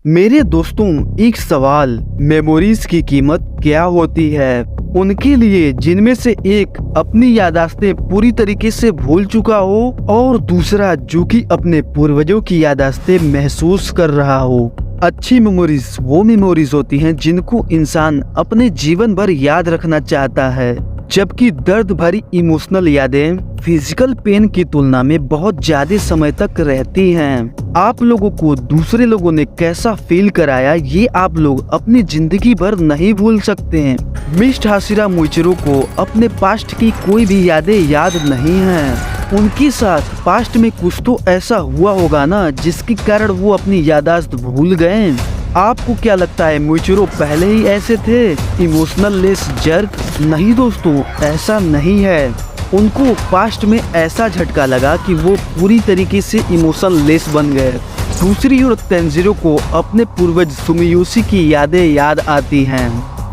मेरे दोस्तों, एक सवाल, मेमोरीज की कीमत क्या होती है? उनके लिए जिनमें से एक अपनी यादाश्तें पूरी तरीके से भूल चुका हो और दूसरा जो कि अपने पूर्वजों की यादाश्तें महसूस कर रहा हो। अच्छी मेमोरीज वो मेमोरीज होती हैं जिनको इंसान अपने जीवन भर याद रखना चाहता है, जबकि दर्द भरी इमोशनल यादें फिजिकल पेन की तुलना में बहुत ज्यादा समय तक रहती हैं। आप लोगों को दूसरे लोगों ने कैसा फील कराया ये आप लोग अपनी जिंदगी भर नहीं भूल सकते हैं। मिस्ट हाशिरा मुइचिरो को अपने पास्ट की कोई भी यादें याद नहीं हैं। उनके साथ पास्ट में कुछ तो ऐसा हुआ होगा ना जिसके कारण वो अपनी यादाश्त भूल गए। आपको क्या लगता है मुइचिरो पहले ही ऐसे थे, इमोशनल लेस जर्क? नहीं दोस्तों, ऐसा नहीं है। उनको पास्ट में ऐसा झटका लगा कि वो पूरी तरीके से इमोशनल लेस बन गए। दूसरी ओर तेंजिरो को अपने पूर्वज सुमियोशी की यादें याद आती हैं।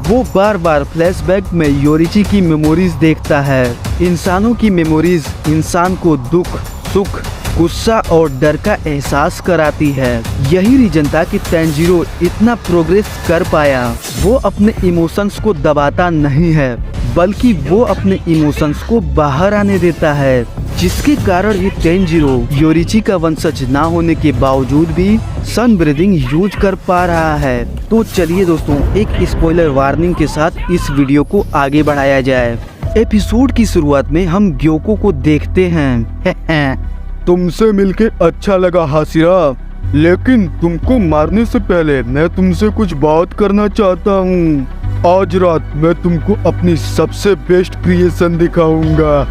वो बार बार फ्लैशबैक में योरिची की मेमोरीज देखता है। इंसानों की मेमोरीज इंसान को दुख, सुख, गुस्सा और डर का एहसास कराती है। यही रीजन था कि तेंजिरो इतना प्रोग्रेस कर पाया। वो अपने इमोशंस को दबाता नहीं है, बल्कि वो अपने इमोशंस को बाहर आने देता है, जिसके कारण ही तेंजिरो योरिची का वंशज ना होने के बावजूद भी सन ब्रीदिंग यूज कर पा रहा है। तो चलिए दोस्तों, एक स्पॉइलर वार्निंग के साथ इस वीडियो को आगे बढ़ाया जाए। एपिसोड की शुरुआत में हम ग्योको को देखते हैं। तुमसे मिलके अच्छा लगा हाशिरा, लेकिन तुमको मारने से पहले मैं तुमसे कुछ बात करना चाहता हूँ। आज रात मैं तुमको अपनी सबसे बेस्ट क्रिएशन दिखाऊंगा।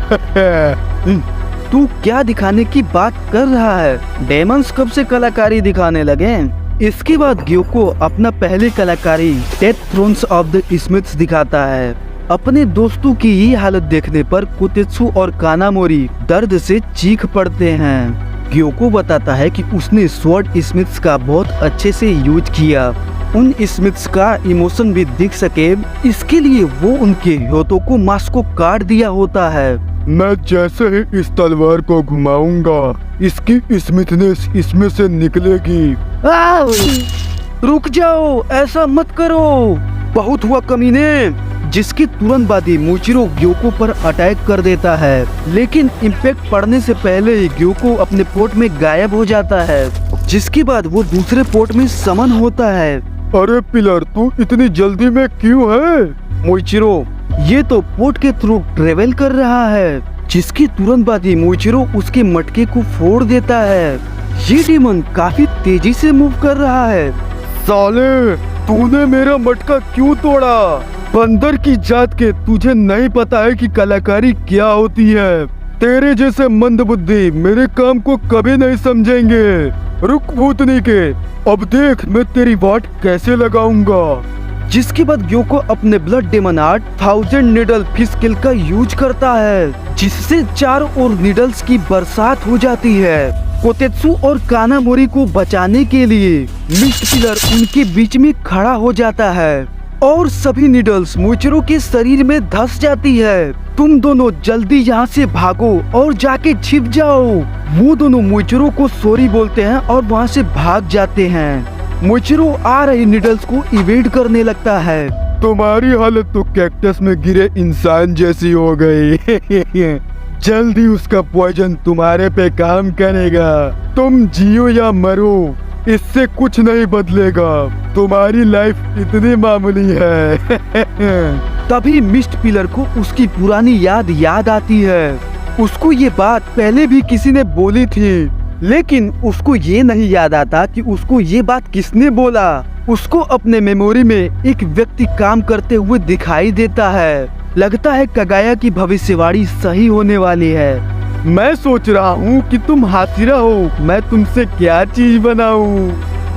तू क्या दिखाने की बात कर रहा है? डेमंस कब से कलाकारी दिखाने लगे? इसके बाद ग्योको अपना पहले कलाकारी death thrones of the Smiths दिखाता है। अपने दोस्तों की ये हालत देखने पर कोतेत्सु और कानामोरी दर्द से चीख पड़ते हैं। ग्योको बताता है कि उसने स्वॉर्ड स्मिथ्स का बहुत अच्छे से यूज किया। उन स्मिथ्स का इमोशन भी दिख सके, इसके लिए वो उनके ह्योतो मास्क को काट दिया होता है। मैं जैसे ही इस तलवार को घुमाऊंगा, इसकी स्मिथनेस इसमें से निकलेगी। रुक जाओ, ऐसा मत करो, बहुत हुआ कमीने। जिसके तुरंत बाद ही मुइचिरो ग्योको पर अटैक कर देता है, लेकिन इम्पैक्ट पड़ने से पहले ही ग्योको अपने पोर्ट में गायब हो जाता है, जिसके बाद वो दूसरे पोर्ट में समन होता है। अरे पिलर, तू इतनी जल्दी में क्यों है? मुइचिरो ये तो पोर्ट के थ्रू ट्रेवल कर रहा है। जिसके तुरंत बाद ही मुइचिरो उसके मटके को फोड़ देता है। ये डेमन काफी तेजी से मूव कर रहा है। साले, तूने मेरा मटका क्यों तोड़ा? बंदर की जात के, तुझे नहीं पता है कि कलाकारी क्या होती है। तेरे जैसे मंदबुद्धि मेरे काम को कभी नहीं समझेंगे। रुक भूतनी के, अब देख मैं तेरी वाट कैसे लगाऊंगा। जिसके बाद ग्योको अपने blood demon art 1000 needle fish kill का यूज करता है, जिससे चारों ओर नीडल्स की बरसात हो जाती है। कोतेत्सु और कानामोरी को बचाने के लिए मिस्ट पिलर उनके बीच में खड़ा हो जाता है और सभी नीडल्स मुइचिरो के शरीर में धंस जाती है। तुम दोनों जल्दी यहाँ से भागो और जाके छिप जाओ। वो दोनों मुइचिरो को सॉरी बोलते हैं और वहाँ से भाग जाते हैं। मुइचिरो आ रही नीडल्स को इवेड करने लगता है। तुम्हारी हालत तो कैक्टस में गिरे इंसान जैसी हो गई। जल्दी उसका पॉइजन तुम्हारे पे काम करेगा। तुम जियो या मरो, इससे कुछ नहीं बदलेगा। तुम्हारी लाइफ इतनी मामूली है। तभी मिस्ट पिलर को उसकी पुरानी याद आती है। उसको ये बात पहले भी किसी ने बोली थी, लेकिन उसको ये नहीं याद आता कि उसको ये बात किसने बोला। उसको अपने मेमोरी में एक व्यक्ति काम करते हुए दिखाई देता है। लगता है कगाया की भविष्यवाणी सही होने वाली है। मैं सोच रहा हूँ कि तुम हाशिरा हो, मैं तुमसे क्या चीज बनाऊं।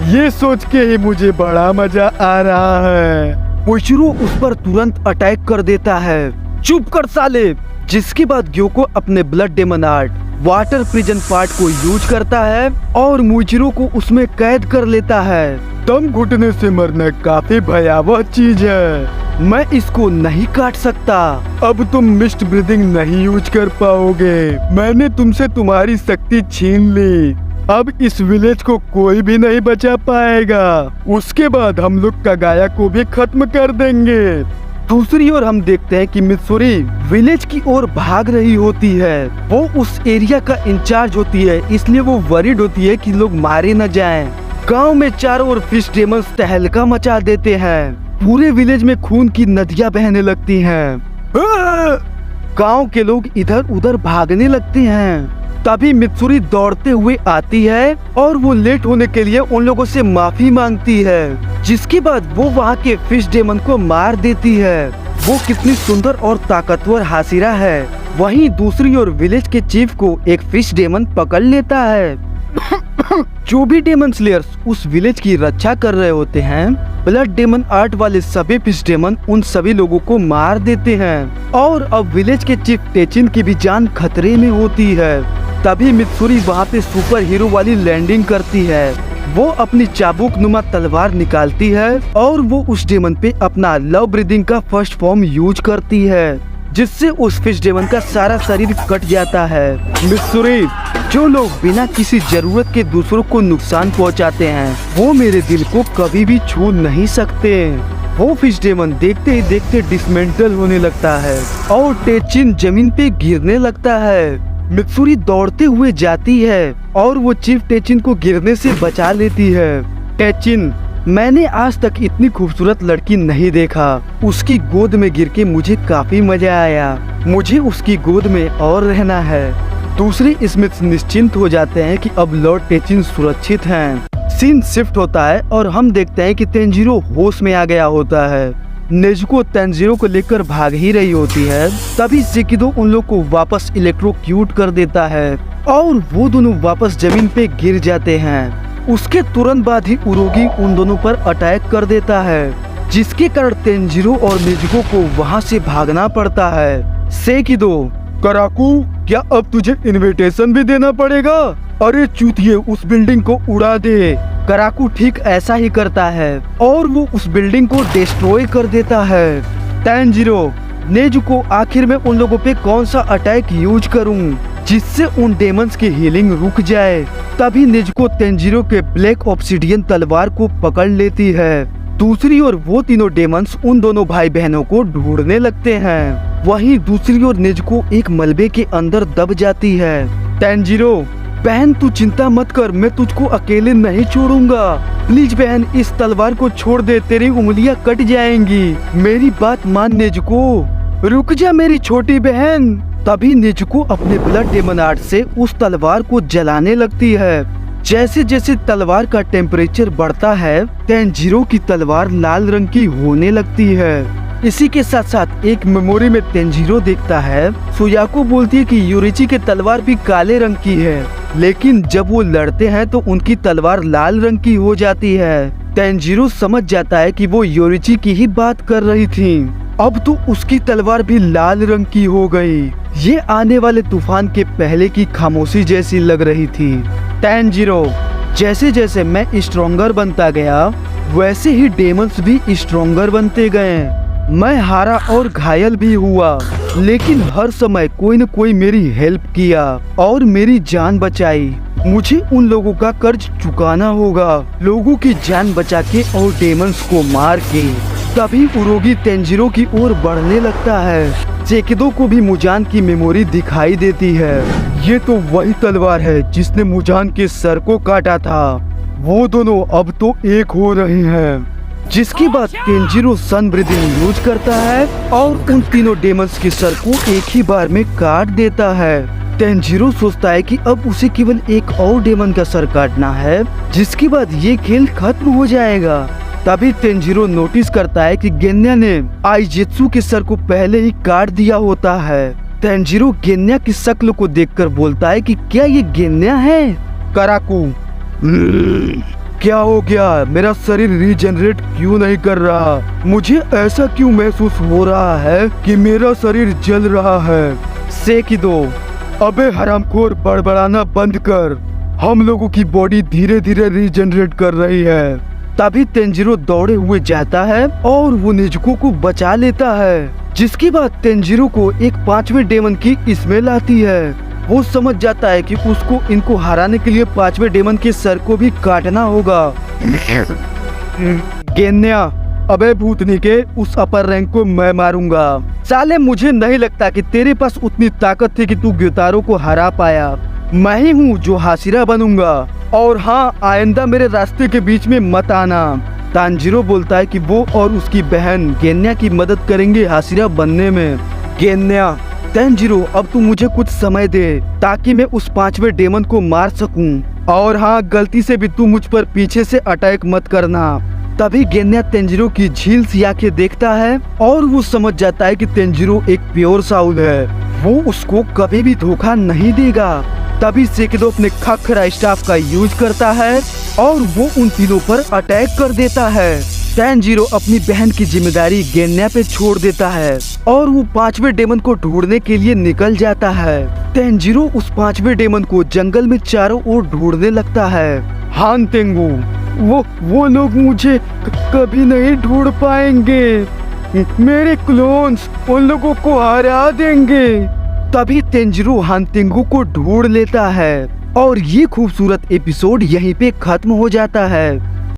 ये सोच के ही मुझे बड़ा मजा आ रहा है। मुइचिरो उस पर तुरंत अटैक कर देता है। चुप कर साले। जिसके बाद ग्योको अपने blood demon art water prison part को यूज करता है और मुइचिरो को उसमें कैद कर लेता है। दम घुटने से मरना काफी भयावह चीज है। मैं इसको नहीं काट सकता। अब तुम मिस्ट ब्रीदिंग नहीं यूज कर पाओगे। मैंने तुमसे तुम्हारी शक्ति छीन ली। अब इस विलेज को कोई भी नहीं बचा पाएगा। उसके बाद हम लोग कगाया को भी खत्म कर देंगे। दूसरी ओर हम देखते हैं कि मित्सुरी विलेज की ओर भाग रही होती है। वो उस एरिया का इंचार्ज होती है, इसलिए वो वरीड होती है कि लोग मारे न जाएं। गांव में चारों ओर फिश डेमंस तहलका मचा देते हैं। पूरे विलेज में खून की नदियां बहने लगती हैं। गांव के लोग इधर उधर भागने लगते हैं। तभी मित्सुरी दौड़ते हुए आती है और वो लेट होने के लिए उन लोगों से माफी मांगती है, जिसके बाद वो वहाँ के फिश डेमन को मार देती है। वो कितनी सुंदर और ताकतवर हासिरा है। वहीं दूसरी ओर विलेज के चीफ को एक फिश डेमन पकड़ लेता है। जो भी डेमन स्लेयर्स उस विलेज की रक्षा कर रहे होते हैं, ब्लड डेमन आर्ट वाले सभी फिश डेमन उन सभी लोगों को मार देते हैं और अब विलेज के चीफ टेचिन की भी जान खतरे में होती है। तभी मित्सुरी वहाँ पे सुपर हीरो वाली लैंडिंग करती है। वो अपनी चाबुक नुमा तलवार निकालती है और वो उस डेमन पे अपना लव ब्रीदिंग का फर्स्ट फॉर्म यूज करती है, जिससे उस फिश डेमन का सारा शरीर कट जाता है। मित्सुरी, जो लोग बिना किसी जरूरत के दूसरों को नुकसान पहुंचाते हैं, वो मेरे दिल को कभी भी छू नहीं सकते। वो फिश डेमन देखते ही देखते डिसमेंटल होने लगता है और टेचिन जमीन पे गिरने लगता है। मित्सुरी दौड़ते हुए जाती है और वो चीफ टेचिन को गिरने से बचा लेती है। टेचिन, मैंने आज तक इतनी खूबसूरत लड़की नहीं देखा। उसकी गोद में गिर के मुझे काफी मजा आया। मुझे उसकी गोद में और रहना है। दूसरे स्मिथ निश्चिंत हो जाते हैं कि अब लॉर्ड टेचिन सुरक्षित हैं। सीन शिफ्ट होता है और हम देखते हैं कि तेंजिरो होश में आ गया होता है। नेजुको तेंजिरो को लेकर भाग ही रही होती है। तभी सेकिदो उन लोग को वापस इलेक्ट्रोक्यूट कर देता है और वो दोनों वापस जमीन पे गिर जाते हैं। उसके तुरंत बाद ही उरोगी उन दोनों पर अटैक कर देता है, जिसके कारण तेंजिरो और नेजुको को वहाँ से भागना पड़ता है। सेकिदो, कराकू, क्या अब तुझे इनविटेशन भी देना पड़ेगा? अरे चूतिए, उस बिल्डिंग को उड़ा दे। कराकू ठीक ऐसा ही करता है और वो उस बिल्डिंग को डिस्ट्रॉय कर देता है। तेंजिरो, नेजुको, आखिर में उन लोगों पे कौन सा अटैक यूज करूं जिससे उन डेमंस की हीलिंग रुक जाए। तभी नेजुको तेंजिरो के ब्लैक ऑब्सिडियन तलवार को पकड़ लेती है। दूसरी ओर वो तीनों डेमंस उन दोनों भाई बहनों को ढूंढने लगते हैं। वहीं दूसरी ओर नेजुको एक मलबे के अंदर दब जाती है। तेंजिरो, बहन तू चिंता मत कर, मैं तुझको अकेले नहीं छोड़ूंगा। प्लीज बहन, इस तलवार को छोड़ दे, तेरी उंगलियां कट जाएंगी। मेरी बात मान नेजुको। रुक जा मेरी छोटी बहन। तभी नेजुको अपने ब्लड डेमन आर्ट से उस तलवार को जलाने लगती है। जैसे जैसे तलवार का टेम्परेचर बढ़ता है, तेंजिरो की तलवार लाल रंग की होने लगती है। इसी के साथ साथ एक मेमोरी में तेंजिरो देखता है सुयाको बोलती है कि योरिची की तलवार भी काले रंग की है, लेकिन जब वो लड़ते हैं तो उनकी तलवार लाल रंग की हो जाती है। तेंजिरो समझ जाता है कि वो योरिची की ही बात कर रही थी। अब तो उसकी तलवार भी लाल रंग की हो गई। ये आने वाले तूफान के पहले की खामोशी जैसी लग रही थी। तेंजिरो, जैसे जैसे मैं स्ट्रॉन्गर बनता गया, वैसे ही डेमंस भी स्ट्रॉन्गर बनते गए। मैं हारा और घायल भी हुआ, लेकिन हर समय कोई न कोई मेरी हेल्प किया और मेरी जान बचाई। मुझे उन लोगों का कर्ज चुकाना होगा, लोगों की जान बचा के और डेमंस को मार के। तभी उरोगी तेंजिरो की ओर बढ़ने लगता है। सेकिदो को भी मुजान की मेमोरी दिखाई देती है। ये तो वही तलवार है जिसने मुजान के सर को काटा था। वो दोनों अब तो एक हो रहे हैं। जिसके बाद तेंजिरो सन ब्रीदिंग यूज करता है और उन तीनों डेमंस के सर को एक ही बार में काट देता है। तेंजिरो सोचता है कि अब उसे केवल एक और डेमन का सर काटना है, जिसके बाद ये खेल खत्म हो जाएगा। तभी तेंजिरो नोटिस करता है कि गेन्या ने आइजेत्सु के सर को पहले ही काट दिया होता है। तेंजिरो गेन्या की शक्ल को देखकर बोलता है कि क्या ये गेन्या है? कराकू, क्या हो गया? मेरा शरीर रीजनरेट क्यों नहीं कर रहा? मुझे ऐसा क्यों महसूस हो रहा है कि मेरा शरीर जल रहा है? सेकिदो, अबे हरामखोर, बड़बड़ाना बंद कर। हम लोगों की बॉडी धीरे धीरे रीजनरेट कर रही है। तभी तेंजिरो दौड़े हुए जाता है और वो नेजुको को बचा लेता है। जिसके बाद तेंजिरो को एक 5वें डेमन की स्मेल आती है। वो समझ जाता है कि उसको इनको हराने के लिए 5वें डेमन के सर को भी काटना होगा। गेन्या, अबे भूतनी के, उस अपर रैंक को मैं मारूंगा। साले मुझे नहीं लगता कि तेरे पास उतनी ताकत थी कि तू ग्योतारो को हरा पाया। मैं ही हूँ जो हाशिरा बनूंगा, और हाँ, आइंदा मेरे रास्ते के बीच में मत आना। तांजीरो बोलता है कि वो और उसकी बहन गेन्या की मदद करेंगे हाशिरा बनने में। गेन्या, तांजीरो, अब तू मुझे कुछ समय दे ताकि मैं उस 5वें डेमन को मार सकूं। और हाँ, गलती से भी तू मुझ पर पीछे से अटैक मत करना। तभी गेन्या तेंजिरो की झील सी आके देखता है और वो समझ जाता है कि तेंजिरो एक प्योर साउल है। वो उसको कभी भी धोखा नहीं देगा। तभी सेकिदो अपने खखरा स्टाफ का यूज करता है और वो उन तीनों पर अटैक कर देता है। तेंजिरो अपनी बहन की जिम्मेदारी गेन्या पे छोड़ देता है और वो 5वें डेमन को ढूंढने के लिए निकल जाता है। तेंजिरो उस 5वें डेमन को जंगल में चारों ओर ढूंढने लगता है। हान तेंगु, वो लोग मुझे कभी नहीं ढूंढ पाएंगे। मेरे क्लोन्स उन लोगों को हरा देंगे। तभी तेंजिरो हानतेंगु को ढूंढ लेता है और ये खूबसूरत एपिसोड यहीं पे खत्म हो जाता है।